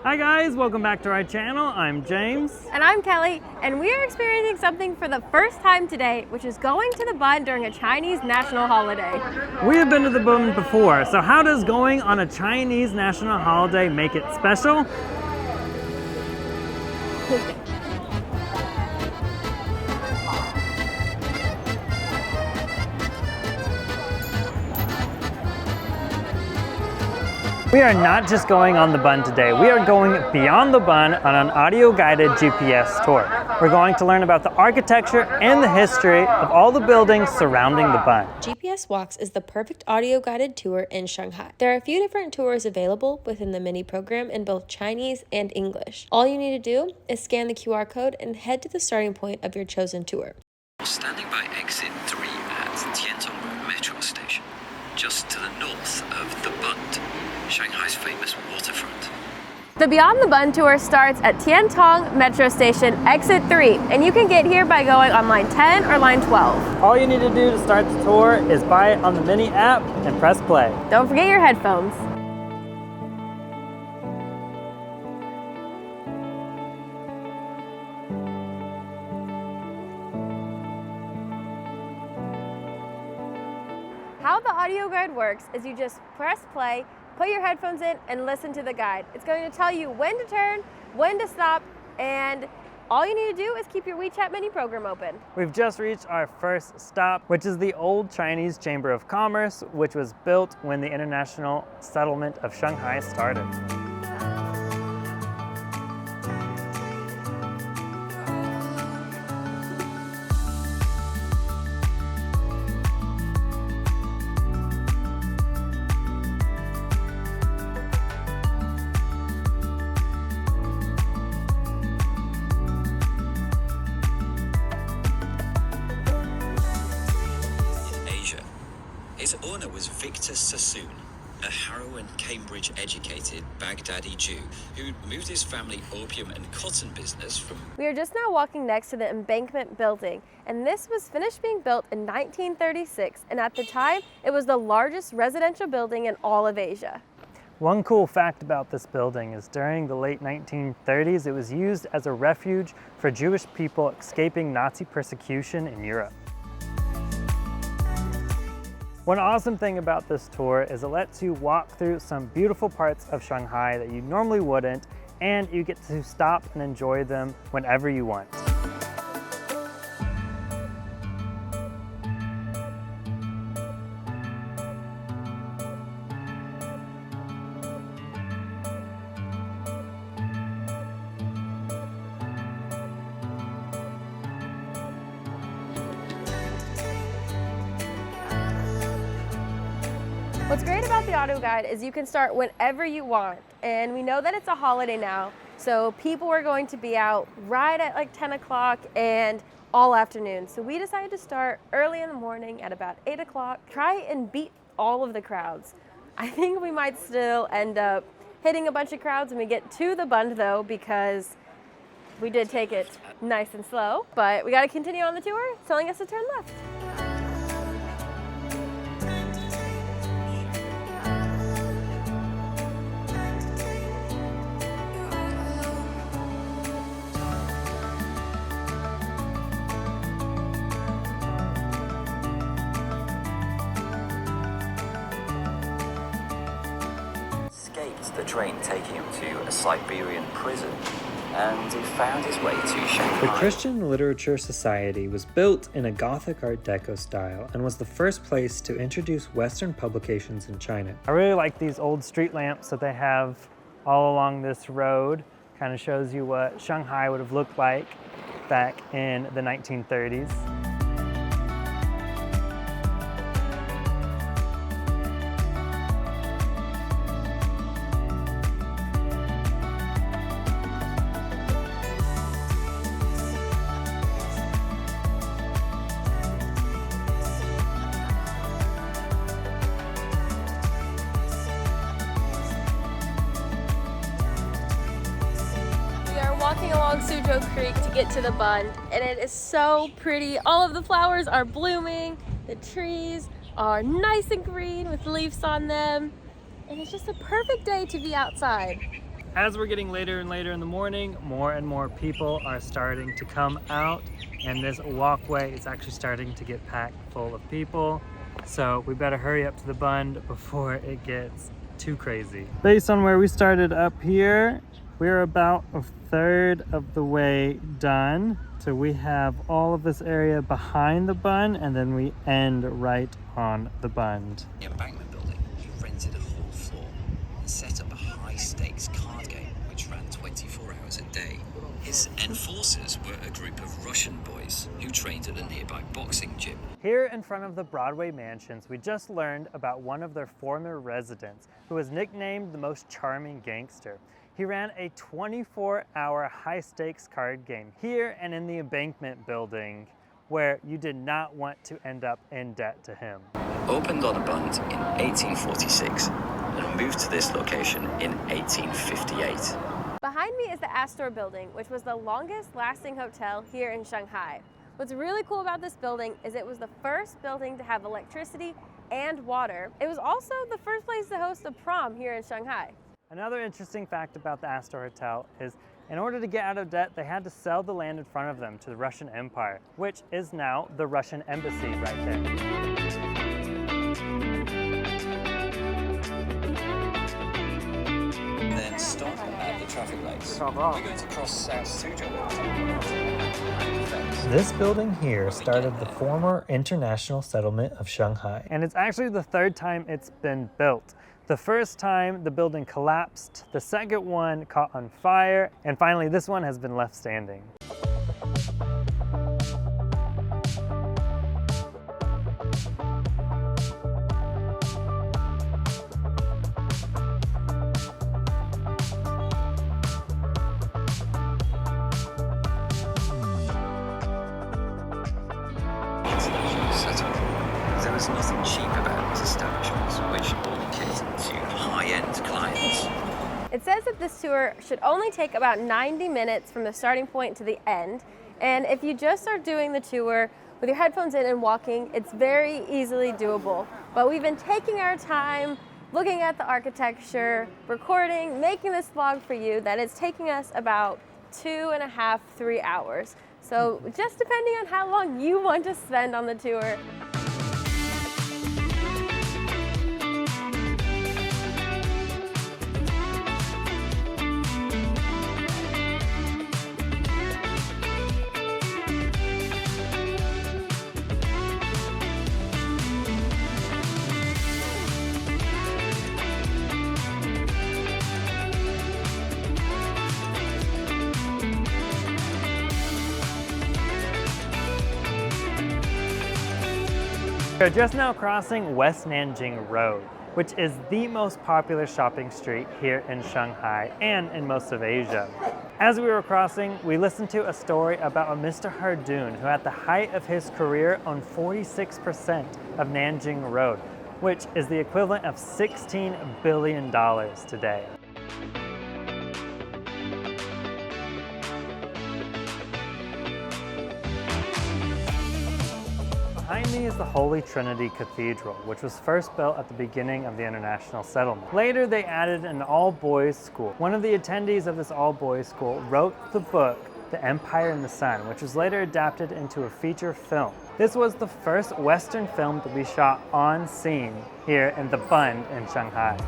Hi guys, welcome back to our channel. I'm James. And I'm Kelly, and we are experiencing something for the first time today, which is going to the Bund during a Chinese national holiday. We have been to the Bund before, so how does going on a Chinese national holiday make it special? We are not just going on the Bund today, we are going beyond the Bund on an audio-guided GPS tour. We're going to learn about the architecture and the history of all the buildings surrounding the Bund. GPS Walks is the perfect audio-guided tour in Shanghai. There are a few different tours available within the mini program in both Chinese and English. All you need to do is scan the QR code and head to the starting point of your chosen tour. Standing by exit 3 at Tiantong Metro Station, just to the north of the Bund, Shanghai's famous waterfront. The Beyond the Bund tour starts at Tiantong Metro Station, exit 3, and you can get here by going on line 10 or line 12. All you need to do to start the tour is buy it on the Mini app and press play. Don't forget your headphones. How the audio guide works is you just press play, put your headphones in, and listen to the guide. It's going to tell you when to turn, when to stop, and all you need to do is keep your WeChat mini program open. We've just reached our first stop, which is the old Chinese Chamber of Commerce, which was built when the international settlement of Shanghai started. Its owner was Victor Sassoon, a Harrow and Cambridge-educated Baghdadi Jew who moved his family opium and cotton business from... We are just now walking next to the Embankment Building, and this was finished being built in 1936, and at the time, it was the largest residential building in all of Asia. One cool fact about this building is during the late 1930s, it was used as a refuge for Jewish people escaping Nazi persecution in Europe. One awesome thing about this tour is it lets you walk through some beautiful parts of Shanghai that you normally wouldn't, and you get to stop and enjoy them whenever you want. What's great about the audio guide is you can start whenever you want, and we know that it's a holiday now, so people are going to be out right at like 10 o'clock and all afternoon. So we decided to start early in the morning at about 8 o'clock, try and beat all of the crowds. I think we might still end up hitting a bunch of crowds when we get to the Bund though, because we did take it nice and slow, but we got to continue on the tour, telling us to turn left. The train taking him to a Siberian prison, and he found his way to Shanghai. The Christian Literature Society was built in a Gothic Art Deco style and was the first place to introduce Western publications in China. I really like these old street lamps that they have all along this road. Kind of shows you what Shanghai would have looked like back in the 1930s. Walking along Suzhou Creek to get to the Bund, and it is so pretty. All of the flowers are blooming, the trees are nice and green with leaves on them, and it's just a perfect day to be outside. As we're getting later and later in the morning, more and more people are starting to come out, and this walkway is actually starting to get packed full of people. So we better hurry up to the Bund before it gets too crazy. Based on where we started up here, we're about a third of the way done. So we have all of this area behind the Bund, and then we end right on the Bund. The Embankment Building, he rented a whole floor and set up a high-stakes card game which ran 24 hours a day. His enforcers were a group of Russian boys who trained at a nearby boxing gym. Here in front of the Broadway Mansions, we just learned about one of their former residents who was nicknamed the most charming gangster. He ran a 24-hour high-stakes card game here and in the Embankment Building, where you did not want to end up in debt to him. Opened on a Bund in 1846 and moved to this location in 1858. Behind me is the Astor building, which was the longest lasting hotel here in Shanghai. What's really cool about this building is it was the first building to have electricity and water. It was also the first place to host a prom here in Shanghai. Another interesting fact about the Astor Hotel is in order to get out of debt, they had to sell the land in front of them to the Russian Empire, which is now the Russian embassy right there. Then stop at the traffic lights. We're going to cross South Suzhou. This building here started the former international settlement of Shanghai, and it's actually the third time it's been built. The first time the building collapsed, the second one caught on fire, and finally this one has been left standing. There was nothing cheap about these establishments, which all catered to high-end clients. It says that this tour should only take about 90 minutes from the starting point to the end. And if you just start doing the tour with your headphones in and walking, it's very easily doable. But we've been taking our time, looking at the architecture, recording, making this vlog for you, that it's taking us about 2.5, 3 hours. So just depending on how long you want to spend on the tour. We're just now crossing West Nanjing Road, which is the most popular shopping street here in Shanghai and in most of Asia. As we were crossing, we listened to a story about a Mr. Hardoon who at the height of his career owned 46% of Nanjing Road, which is the equivalent of $16 billion today. Behind me is the Holy Trinity Cathedral, which was first built at the beginning of the international settlement. Later, they added an all-boys school. One of the attendees of this all-boys school wrote the book, The Empire in the Sun, which was later adapted into a feature film. This was the first Western film to be shot on scene here in the Bund in Shanghai.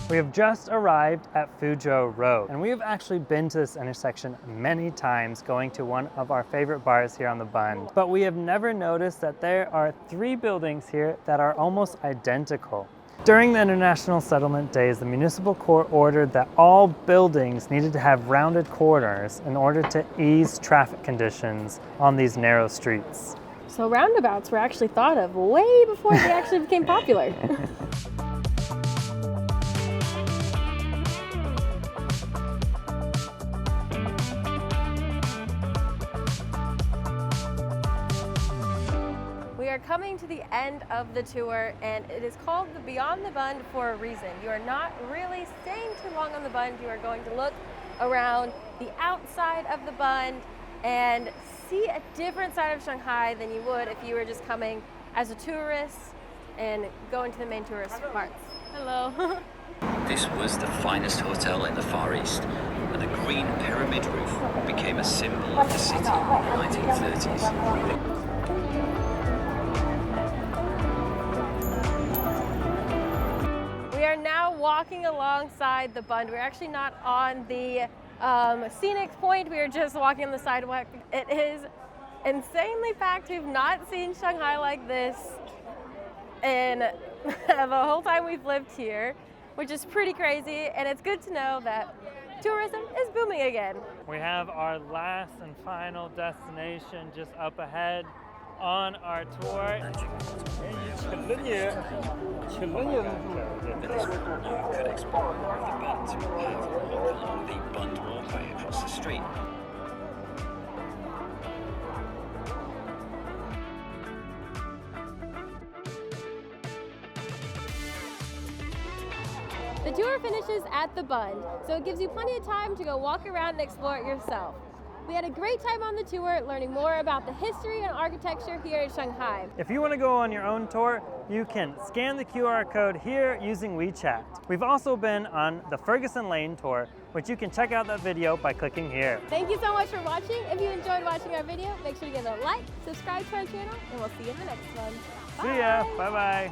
We have just arrived at Fuzhou Road, and we have actually been to this intersection many times going to one of our favorite bars here on the Bund. But we have never noticed that there are 3 buildings here that are almost identical. During the international settlement days, the municipal court ordered that all buildings needed to have rounded corners in order to ease traffic conditions on these narrow streets. So roundabouts were actually thought of way before they actually became popular. We are coming to the end of the tour, and it is called the Beyond the Bund for a reason. You are not really staying too long on the Bund. You are going to look around the outside of the Bund and see a different side of Shanghai than you would if you were just coming as a tourist and going to the main tourist parts. Hello. This was the finest hotel in the Far East, and the green pyramid roof became a symbol of the city in the 1930s. We are now walking alongside the Bund. We're actually not on the scenic point. We are just walking on the sidewalk. It is insanely packed. We've not seen Shanghai like this in the whole time we've lived here, which is pretty crazy. And it's good to know that tourism is booming again. We have our last and final destination just up ahead on our tour. But this you could explore more of the Bund have along the Bund Walkway across the street. The tour finishes at the Bund, so it gives you plenty of time to go walk around and explore it yourself. We had a great time on the tour learning more about the history and architecture here in Shanghai. If you want to go on your own tour, you can scan the QR code here using WeChat. We've also been on the Ferguson Lane tour, which you can check out that video by clicking here. Thank you so much for watching. If you enjoyed watching our video, make sure to give it a like, subscribe to our channel, and we'll see you in the next one. See ya. Bye-bye.